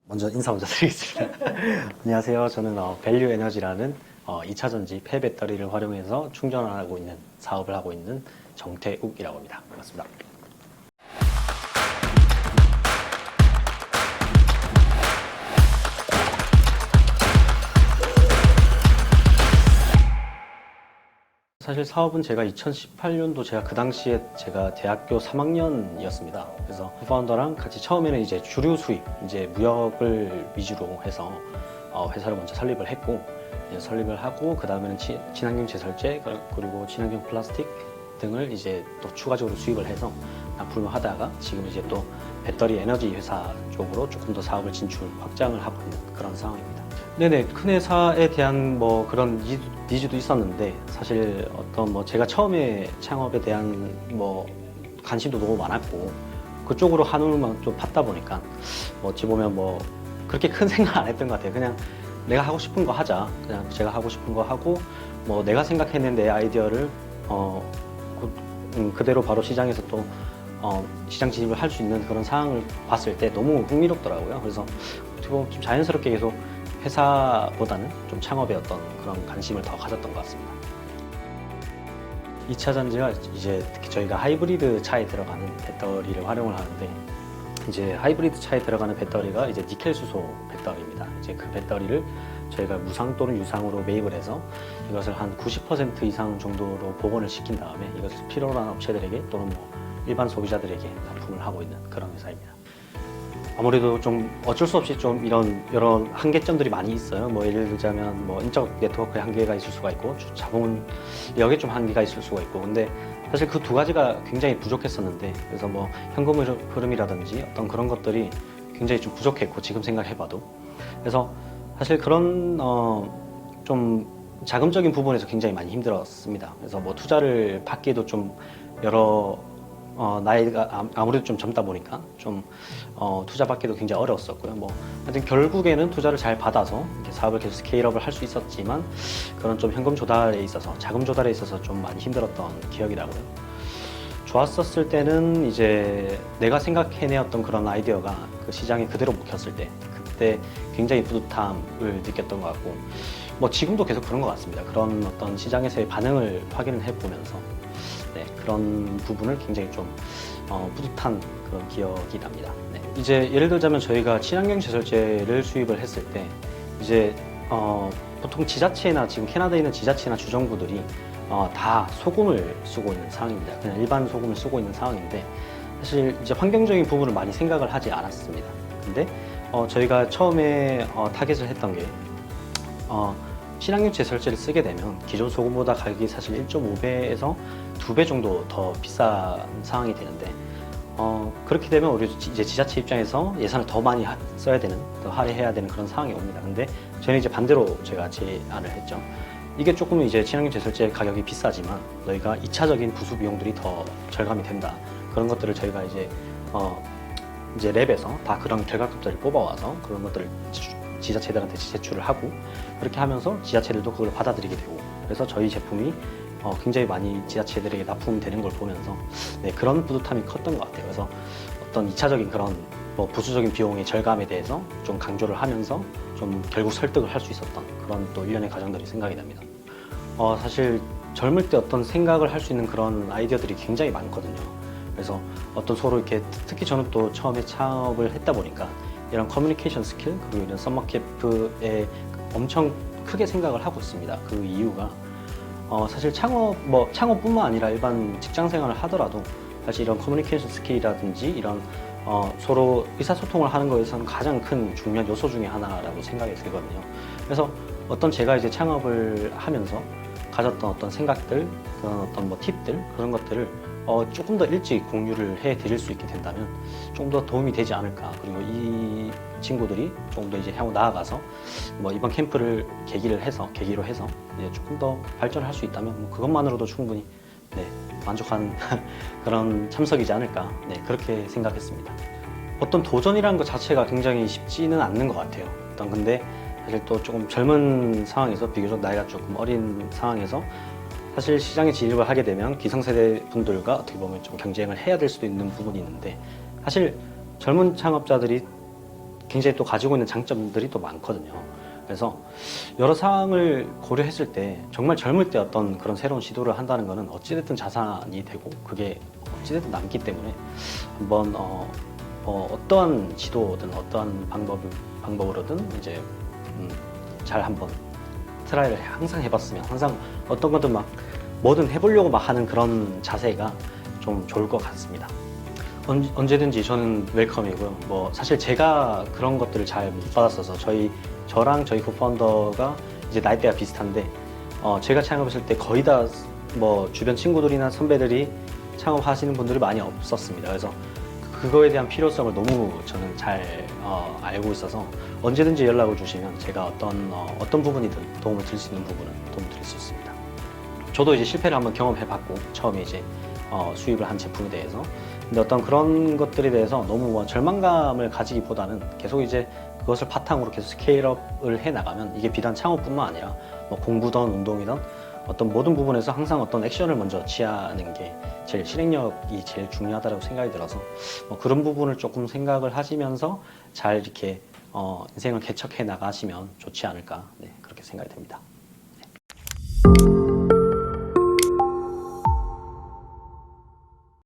먼저 인사 먼저 드리겠습니다. 안녕하세요. 저는 밸류 에너지라는 2차전지 폐배터리를 활용해서 충전하고 있는 사업을 하고 있는 정태욱이라고 합니다. 반갑습니다. 사실 사업은 제가 2018년도 제가 그 당시에 제가 대학교 3학년이었습니다. 그래서 파운더랑 같이 처음에는 이제 주류 수입, 이제 무역을 위주로 해서 회사를 먼저 설립을 했고, 이제 설립을 하고 그 다음에는 친환경 제설제 그리고 친환경 플라스틱 등을 이제 또 추가적으로 수입을 해서 납품을 하다가 지금 이제 또 배터리 에너지 회사 쪽으로 조금 더 사업을 진출 확장을 하고 있는 그런 상황입니다. 네네, 큰 회사에 대한 뭐 그런 니즈도 있었는데 사실 어떤 제가 처음에 창업에 대한 관심도 너무 많았고 그쪽으로 한울만 좀 팠다 보니까 어찌 보면 그렇게 큰 생각 안 했던 것 같아요. 그냥 내가 하고 싶은 거 하자. 그냥 제가 하고 싶은 거 하고 내가 생각해낸 내 아이디어를 그대로 바로 시장에서 또 시장 진입을 할 수 있는 그런 상황을 봤을 때 너무 흥미롭더라고요. 그래서 어떻게 보면 좀 자연스럽게 계속 회사보다는 좀 창업에 어떤 그런 관심을 더 가졌던 것 같습니다. 2차 전지가 이제 특히 저희가 하이브리드 차에 들어가는 배터리를 활용을 하는데, 이제 하이브리드 차에 들어가는 배터리가 이제 니켈 수소 배터리입니다. 이제 그 배터리를 저희가 무상 또는 유상으로 매입을 해서 이것을 한 90% 이상 정도로 복원을 시킨 다음에 이것을 필요로 하는 업체들에게 또는 일반 소비자들에게 납품을 하고 있는 그런 회사입니다. 아무래도 좀 어쩔 수 없이 좀 이런 여러 한계점들이 많이 있어요. 예를 들자면 인적 네트워크에 한계가 있을 수가 있고 자본력에 좀 한계가 있을 수가 있고, 근데 사실 그 두 가지가 굉장히 부족했었는데, 그래서 현금 흐름이라든지 어떤 그런 것들이 굉장히 좀 부족했고, 지금 생각해봐도. 그래서 사실 그런 좀 자금적인 부분에서 굉장히 많이 힘들었습니다. 그래서 투자를 받기도 좀 여러 나이가 아무래도 좀 젊다 보니까 좀 투자 받기도 굉장히 어려웠었고요. 하여튼 결국에는 투자를 잘 받아서 이렇게 사업을 계속 스케일업을 할 수 있었지만, 그런 좀 현금 조달에 있어서, 자금 조달에 있어서 좀 많이 힘들었던 기억이 나고요. 좋았었을 때는 이제 내가 생각해내었던 그런 아이디어가 그 시장에 그대로 먹혔을 때, 그때 굉장히 뿌듯함을 느꼈던 것 같고, 지금도 계속 그런 것 같습니다. 그런 어떤 시장에서의 반응을 확인을 해보면서 네, 그런 부분을 굉장히 좀 뿌듯한 그런 기억이 납니다. 네. 이제 예를 들자면 저희가 친환경 제설제를 수입을 했을 때 이제 보통 지자체나 지금 캐나다에 있는 지자체나 주정부들이 다 소금을 쓰고 있는 상황입니다. 그냥 일반 소금을 쓰고 있는 상황인데, 사실 이제 환경적인 부분을 많이 생각을 하지 않았습니다. 근데 저희가 처음에 타겟을 했던 게 친환경 제설제를 쓰게 되면 기존 소금보다 가격이 사실 1.5배에서 2배 정도 더 비싼 상황이 되는데, 그렇게 되면 우리 이제 지자체 입장에서 예산을 더 많이 써야 되는, 더 할애해야 되는 그런 상황이 옵니다. 근데 저는 이제 반대로 제가 제안을 했죠. 이게 조금 이제 친환경 제설제 가격이 비싸지만 너희가 2차적인 부수 비용들이 더 절감이 된다. 그런 것들을 저희가 이제 랩에서 다 그런 결과값들을 뽑아와서 그런 것들을 지자체들한테 제출을 하고, 그렇게 하면서 지자체들도 그걸 받아들이게 되고, 그래서 저희 제품이 굉장히 많이 지자체들에게 납품되는 걸 보면서 네, 그런 뿌듯함이 컸던 것 같아요. 그래서 어떤 2차적인 그런 부수적인 비용의 절감에 대해서 좀 강조를 하면서 좀 결국 설득을 할 수 있었던 그런 또 일련의 과정들이 생각이 납니다. 사실 젊을 때 어떤 생각을 할 수 있는 그런 아이디어들이 굉장히 많거든요. 그래서 어떤 서로 이렇게, 특히 저는 또 처음에 창업을 했다 보니까 이런 커뮤니케이션 스킬 그리고 이런 썸머캡에 엄청 크게 생각을 하고 있습니다. 그 이유가 사실 창업뿐만 아니라 일반 직장 생활을 하더라도 사실 이런 커뮤니케이션 스킬이라든지 이런 서로 의사소통을 하는 것에서는 가장 큰 중요한 요소 중에 하나라고 생각이 들거든요. 그래서 어떤 제가 이제 창업을 하면서 가졌던 어떤 생각들, 그런 어떤 팁들, 그런 것들을 조금 더 일찍 공유를 해 드릴 수 있게 된다면 좀 더 도움이 되지 않을까. 그리고 이 친구들이 조금 더 이제 향후 나아가서 이번 캠프를 계기로 해서 이제 조금 더 발전을 할 수 있다면 그것만으로도 충분히 네, 만족한 그런 참석이지 않을까. 네, 그렇게 생각했습니다. 어떤 도전이라는 것 자체가 굉장히 쉽지는 않는 것 같아요. 근데 사실 또 조금 젊은 상황에서, 비교적 나이가 조금 어린 상황에서 사실 시장에 진입을 하게 되면 기성세대 분들과 어떻게 보면 좀 경쟁을 해야 될 수도 있는 부분이 있는데, 사실 젊은 창업자들이 굉장히 또 가지고 있는 장점들이 또 많거든요. 그래서 여러 사항을 고려했을 때 정말 젊을 때 어떤 그런 새로운 시도를 한다는 거는 어찌됐든 자산이 되고 그게 어찌됐든 남기 때문에 한번 어떠한 지도든 어떠한 방법으로든 이제 잘 한번 트라이를 항상 해봤으면 항상 어떤 거든 막 뭐든 해보려고 막 하는 그런 자세가 좀 좋을 것 같습니다. 언제든지 저는 웰컴이고요. 뭐 사실 제가 그런 것들을 잘 못 받았어서 저랑 저희 코파운더가 이제 나이대가 비슷한데 제가 창업했을 때 거의 다 뭐 주변 친구들이나 선배들이 창업하시는 분들이 많이 없었습니다. 그래서 그거에 대한 필요성을 너무 저는 잘 알고 있어서 언제든지 연락을 주시면 제가 어떤 부분이든 도움을 드릴 수 있는 부분은 도움을 드릴 수 있습니다. 저도 이제 실패를 한번 경험해봤고 처음에 이제 수입을 한 제품에 대해서 근데 어떤 그런 것들에 대해서 너무 뭐 절망감을 가지기보다는 계속 이제 그것을 바탕으로 계속 스케일업을 해 나가면 이게 비단 창업뿐만 아니라 뭐 공부든 운동이든 어떤 모든 부분에서 항상 어떤 액션을 먼저 취하는 게 제일 실행력이 제일 중요하다고 생각이 들어서 뭐 그런 부분을 조금 생각을 하시면서 잘 이렇게 인생을 개척해 나가시면 좋지 않을까 그렇게 생각이 됩니다. 네.